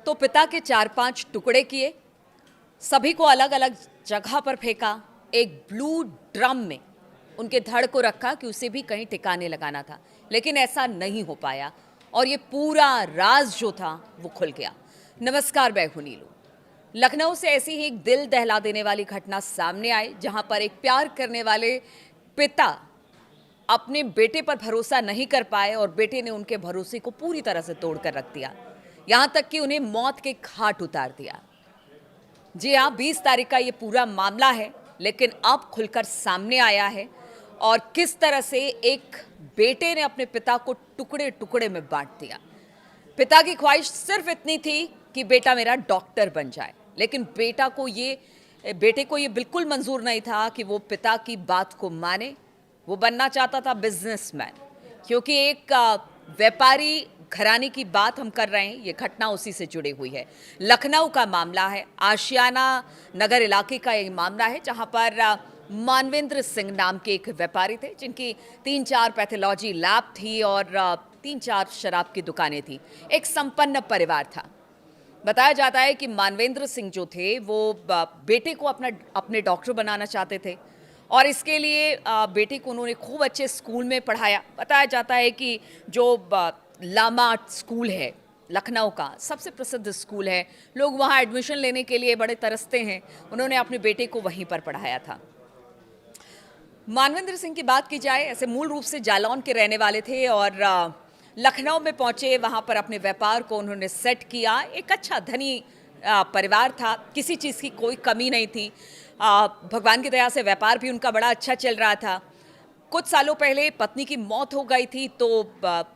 तो पिता के 4-5 टुकड़े किए, सभी को अलग अलग जगह पर फेंका, एक ब्लू ड्रम में उनके धड़ को रखा कि उसे भी कहीं ठिकाने लगाना था, लेकिन ऐसा नहीं हो पाया और ये पूरा राज जो था वो खुल गया। नमस्कार, मैं हूं नीलू। लखनऊ से ऐसी ही एक दिल दहला देने वाली घटना सामने आई, जहां पर एक प्यार करने वाले पिता अपने बेटे पर भरोसा नहीं कर पाए और बेटे ने उनके भरोसे को पूरी तरह से तोड़कर रख दिया, यहां तक कि उन्हें मौत के घाट उतार दिया। जी हाँ, 20 तारीख का ये पूरा मामला है, लेकिन अब खुलकर सामने आया है और किस तरह से एक बेटे ने अपने पिता को टुकड़े टुकड़े में बांट दिया। पिता की ख्वाहिश सिर्फ इतनी थी कि बेटा मेरा डॉक्टर बन जाए, लेकिन बेटे को ये बिल्कुल मंजूर नहीं था कि वो पिता की बात को माने। वो बनना चाहता था बिजनेसमैन, क्योंकि एक व्यापारी घराने की बात हम कर रहे हैं। ये घटना उसी से जुड़ी हुई है। लखनऊ का मामला है, आशियाना नगर इलाके का एक मामला है, जहां पर मानवेंद्र सिंह नाम के एक व्यापारी थे, जिनकी 3-4 पैथोलॉजी लैब थी और 3-4 शराब की दुकानें थी। एक संपन्न परिवार था। बताया जाता है कि मानवेंद्र सिंह जो थे वो बेटे को अपने डॉक्टर बनाना चाहते थे और इसके लिए बेटे को उन्होंने खूब अच्छे स्कूल में पढ़ाया। बताया जाता है कि जो लामा स्कूल है, लखनऊ का सबसे प्रसिद्ध स्कूल है, लोग वहाँ एडमिशन लेने के लिए बड़े तरसते हैं। उन्होंने अपने बेटे को वहीं पर पढ़ाया था। मानवेंद्र सिंह की बात की जाए, ऐसे मूल रूप से जालौन के रहने वाले थे और लखनऊ में पहुंचे। वहां पर अपने व्यापार को उन्होंने सेट किया। एक अच्छा धनी परिवार था, किसी चीज़ की कोई कमी नहीं थी। भगवान की दया से व्यापार भी उनका बड़ा अच्छा चल रहा था। कुछ सालों पहले पत्नी की मौत हो गई थी, तो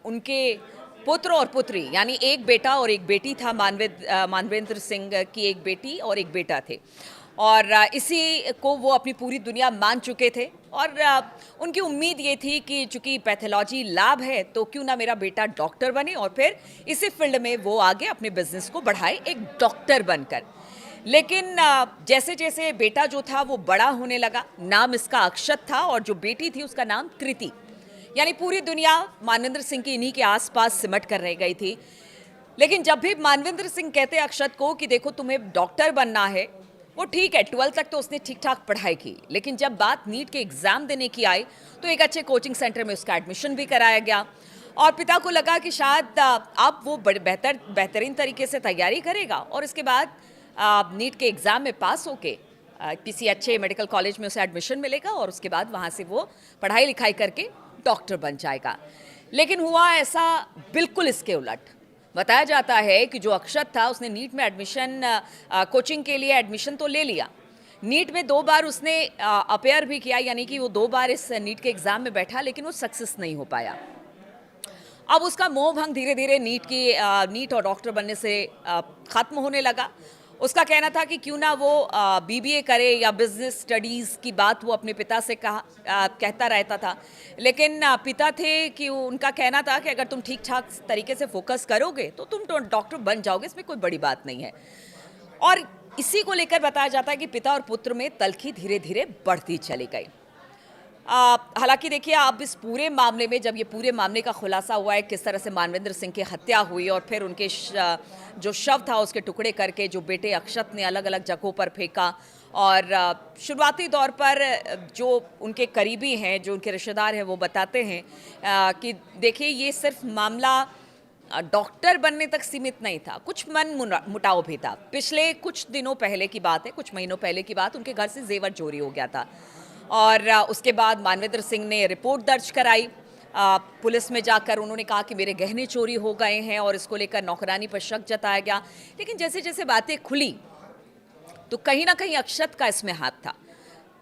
उनके पुत्र और पुत्री, यानी एक बेटा और एक बेटी था। मानवेंद्र सिंह की एक बेटी और एक बेटा थे और इसी को वो अपनी पूरी दुनिया मान चुके थे और उनकी उम्मीद ये थी कि चूंकि पैथोलॉजी लैब है तो क्यों ना मेरा बेटा डॉक्टर बने और फिर इसी फील्ड में वो आगे अपने बिजनेस को बढ़ाए, एक डॉक्टर बनकर। लेकिन जैसे जैसे बेटा जो था वो बड़ा होने लगा, नाम इसका अक्षत था और जो बेटी थी उसका नाम कृति, यानी पूरी दुनिया मानवेंद्र सिंह की इन्हीं के आसपास सिमट कर रह गई थी। लेकिन जब भी मानवेंद्र सिंह कहते अक्षत को कि देखो तुम्हें डॉक्टर बनना है, वो ठीक है, 12 तक तो उसने ठीक ठाक पढ़ाई की, लेकिन जब बात नीट के एग्जाम देने की आई तो एक अच्छे कोचिंग सेंटर में उसका एडमिशन भी कराया गया और पिता को लगा कि शायद अब वो बेहतरीन तरीके से तैयारी करेगा और इसके बाद नीट के एग्ज़ाम में पास होके किसी अच्छे मेडिकल कॉलेज में उसे एडमिशन मिलेगा और उसके बाद वहाँ से वो पढ़ाई लिखाई करके डॉक्टर बन जाएगा। लेकिन हुआ ऐसा बिल्कुल इसके उलट। बताया जाता है कि जो अक्षत था उसने नीट में एडमिशन, कोचिंग के लिए एडमिशन तो ले लिया, नीट में 2 बार उसने अपेयर भी किया, यानी कि वो 2 बार इस नीट के एग्ज़ाम में बैठा, लेकिन वो सक्सेस नहीं हो पाया। अब उसका मोह भंग धीरे धीरे नीट और डॉक्टर बनने से ख़त्म होने लगा। उसका कहना था कि क्यों ना वो बीबीए करे या बिजनेस स्टडीज़ की बात वो अपने पिता से कहता रहता था, लेकिन पिता थे कि उनका कहना था कि अगर तुम ठीक ठाक तरीके से फोकस करोगे तो तुम डॉक्टर बन जाओगे, इसमें कोई बड़ी बात नहीं है। और इसी को लेकर बताया जाता है कि पिता और पुत्र में तल्खी धीरे धीरे बढ़ती चली गई। हालांकि देखिए, अब इस पूरे मामले में जब ये पूरे मामले का खुलासा हुआ है, किस तरह से मानवेंद्र सिंह की हत्या हुई और फिर उनके जो शव था उसके टुकड़े करके जो बेटे अक्षत ने अलग अलग जगहों पर फेंका और शुरुआती दौर पर जो उनके करीबी हैं, जो उनके रिश्तेदार हैं, वो बताते हैं कि देखिए ये सिर्फ मामला डॉक्टर बनने तक सीमित नहीं था, कुछ मन मुटाव भी था। पिछले कुछ दिनों पहले की बात है, कुछ महीनों पहले की बात, उनके घर से जेवर चोरी हो गया था और उसके बाद मानवेंद्र सिंह ने रिपोर्ट दर्ज कराई। पुलिस में जाकर उन्होंने कहा कि मेरे गहने चोरी हो गए हैं और इसको लेकर नौकरानी पर शक जताया गया। लेकिन जैसे जैसे बातें खुली तो कहीं ना कहीं अक्षत का इसमें हाथ था।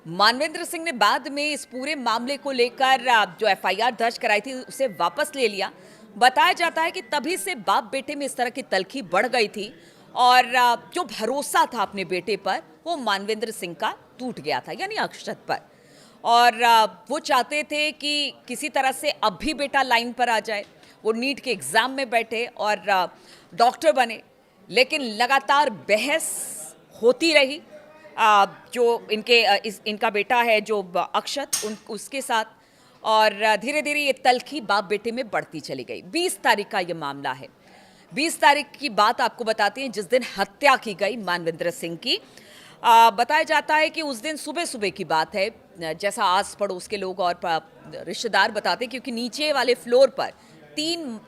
मानवेंद्र सिंह ने बाद में इस पूरे मामले को लेकर जो एफआईआर दर्ज कराई थी उसे वापस ले लिया। बताया जाता है कि तभी से बाप बेटे में इस तरह की तल्खी बढ़ गई थी और जो भरोसा था अपने बेटे पर वो मानवेंद्र सिंह का टूट गया था, यानी अक्षत पर। और वो चाहते थे कि किसी तरह से अब भी बेटा लाइन पर आ जाए, वो नीट के एग्ज़ाम में बैठे और डॉक्टर बने। लेकिन लगातार बहस होती रही जो इनका बेटा है जो अक्षत, उसके साथ, और धीरे धीरे ये तल्खी बाप बेटे में बढ़ती चली गई। 20 तारीख का ये मामला है। 20 तारीख की बात आपको बताते हैं, जिस दिन हत्या की गई मानवेंद्र सिंह की। बताया जाता है कि उस दिन सुबह-सुबह की बात है, जैसा आस पड़ोस के लोग और रिश्तेदार बताते हैं, क्योंकि नीचे वाले फ्लोर पर 3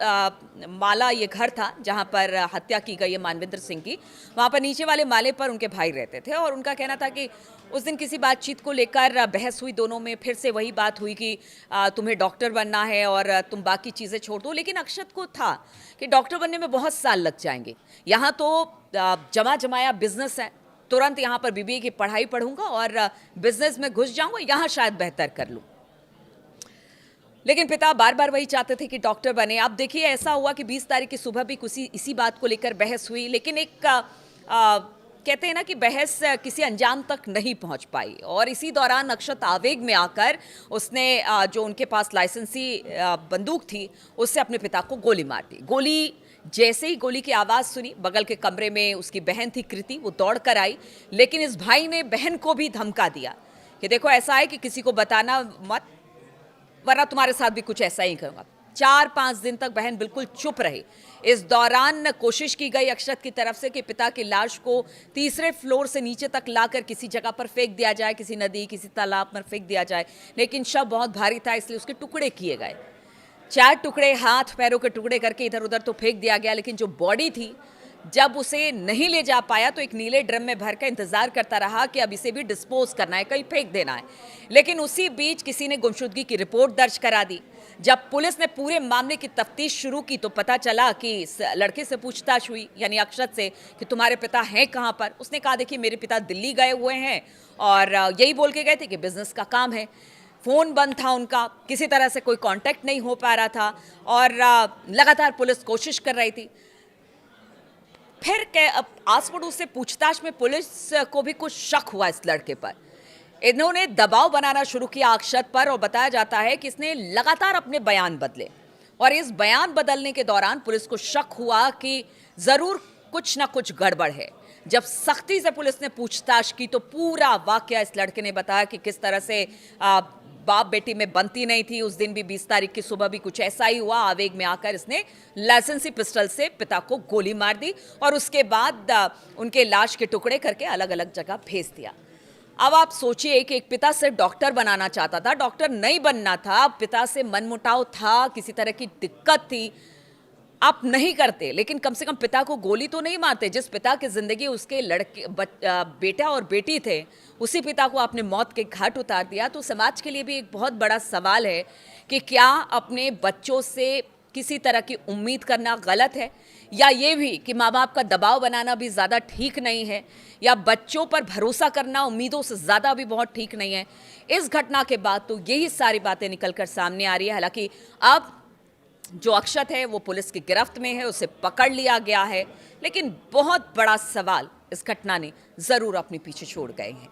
माला ये घर था जहां पर हत्या की गई है मानवेंद्र सिंह की। वहां पर नीचे वाले माले पर उनके भाई रहते थे और उनका कहना था कि उस दिन किसी बातचीत को लेकर बहस हुई दोनों में। फिर से वही बात हुई कि तुम्हें डॉक्टर बनना है और तुम बाकी चीज़ें छोड़ दो। लेकिन अक्षत को था कि डॉक्टर बनने में बहुत साल लग जाएंगे, यहाँ तो जमा जमाया बिजनेस है, तुरंत यहाँ पर बीबीए की पढ़ाई पढ़ूंगा और बिजनेस में घुस जाऊंगा, यहाँ शायद बेहतर कर लूँ। लेकिन पिता बार बार वही चाहते थे कि डॉक्टर बने। अब देखिए, ऐसा हुआ कि 20 तारीख की सुबह भी इसी बात को लेकर बहस हुई, लेकिन एक कहते हैं ना कि बहस किसी अंजाम तक नहीं पहुंच पाई। और इसी दौरान अक्षत आवेग में आकर उसने जो उनके पास लाइसेंसी बंदूक थी उससे अपने पिता को गोली मार दी। जैसे ही गोली की आवाज़ सुनी, बगल के कमरे में उसकी बहन थी कृति, वो दौड़ कर आई। लेकिन इस भाई ने बहन को भी धमका दिया कि देखो, ऐसा है कि किसी को बताना मत, वरना तुम्हारे साथ भी कुछ ऐसा ही करूंगा। 4-5 दिन तक बहन बिल्कुल चुप रही। इस दौरान कोशिश की गई अक्षत की तरफ से कि पिता की लाश को तीसरे फ्लोर से नीचे तक लाकर किसी जगह पर फेंक दिया जाए, किसी नदी, किसी तालाब पर फेंक दिया जाए। लेकिन शव बहुत भारी था, इसलिए उसके टुकड़े किए गए। 4 टुकड़े, हाथ पैरों के टुकड़े करके इधर उधर तो फेंक दिया गया। लेकिन जो बॉडी थी, जब उसे नहीं ले जा पाया तो एक नीले ड्रम में भरकर इंतजार करता रहा कि अब इसे भी डिस्पोज करना है, कहीं फेंक देना है। लेकिन उसी बीच किसी ने गुमशुदगी की रिपोर्ट दर्ज करा दी। जब पुलिस ने पूरे मामले की तफ्तीश शुरू की तो पता चला कि इस लड़के से पूछताछ हुई, यानी अक्षत से, कि तुम्हारे पिता हैं कहाँ पर। उसने कहा, देखिए मेरे पिता दिल्ली गए हुए हैं और यही बोल के गए थे कि बिजनेस का काम है। फ़ोन बंद था उनका, किसी तरह से कोई कांटेक्ट नहीं हो पा रहा था और लगातार पुलिस कोशिश कर रही थी। फिर आस पड़ोस से पूछताछ में पुलिस को भी कुछ शक हुआ इस लड़के पर। इन्होंने दबाव बनाना शुरू किया अक्षत पर और बताया जाता है कि इसने लगातार अपने बयान बदले। और इस बयान बदलने के दौरान पुलिस को शक हुआ कि ज़रूर कुछ ना कुछ गड़बड़ है। जब सख्ती से पुलिस ने पूछताछ की तो पूरा वाकया इस लड़के ने बताया कि किस तरह से बाप बेटी में बनती नहीं थी। उस दिन भी 20 तारीख की सुबह भी कुछ ऐसा ही हुआ। आवेग में आकर इसने लाइसेंसी पिस्टल से पिता को गोली मार दी और उसके बाद उनके लाश के टुकड़े करके अलग अलग जगह भेज दिया। अब आप सोचिए कि एक पिता सिर्फ डॉक्टर बनाना चाहता था, डॉक्टर नहीं बनना था, पिता से मनमुटाव था, किसी तरह की दिक्कत थी। आप नहीं करते, लेकिन कम से कम पिता को गोली तो नहीं मारते। जिस पिता की जिंदगी उसके बेटा और बेटी थे, उसी पिता को आपने मौत के घाट उतार दिया। तो समाज के लिए भी एक बहुत बड़ा सवाल है कि क्या अपने बच्चों से किसी तरह की उम्मीद करना गलत है, या ये भी कि माँ बाप का दबाव बनाना भी ज़्यादा ठीक नहीं है, या बच्चों पर भरोसा करना उम्मीदों से ज़्यादा भी बहुत ठीक नहीं है। इस घटना के बाद तो यही सारी बातें निकल कर सामने आ रही है। हालांकि अब जो अक्षत है वो पुलिस की गिरफ्त में है, उसे पकड़ लिया गया है, लेकिन बहुत बड़ा सवाल इस घटना ने ज़रूर अपने पीछे छोड़ गए हैं।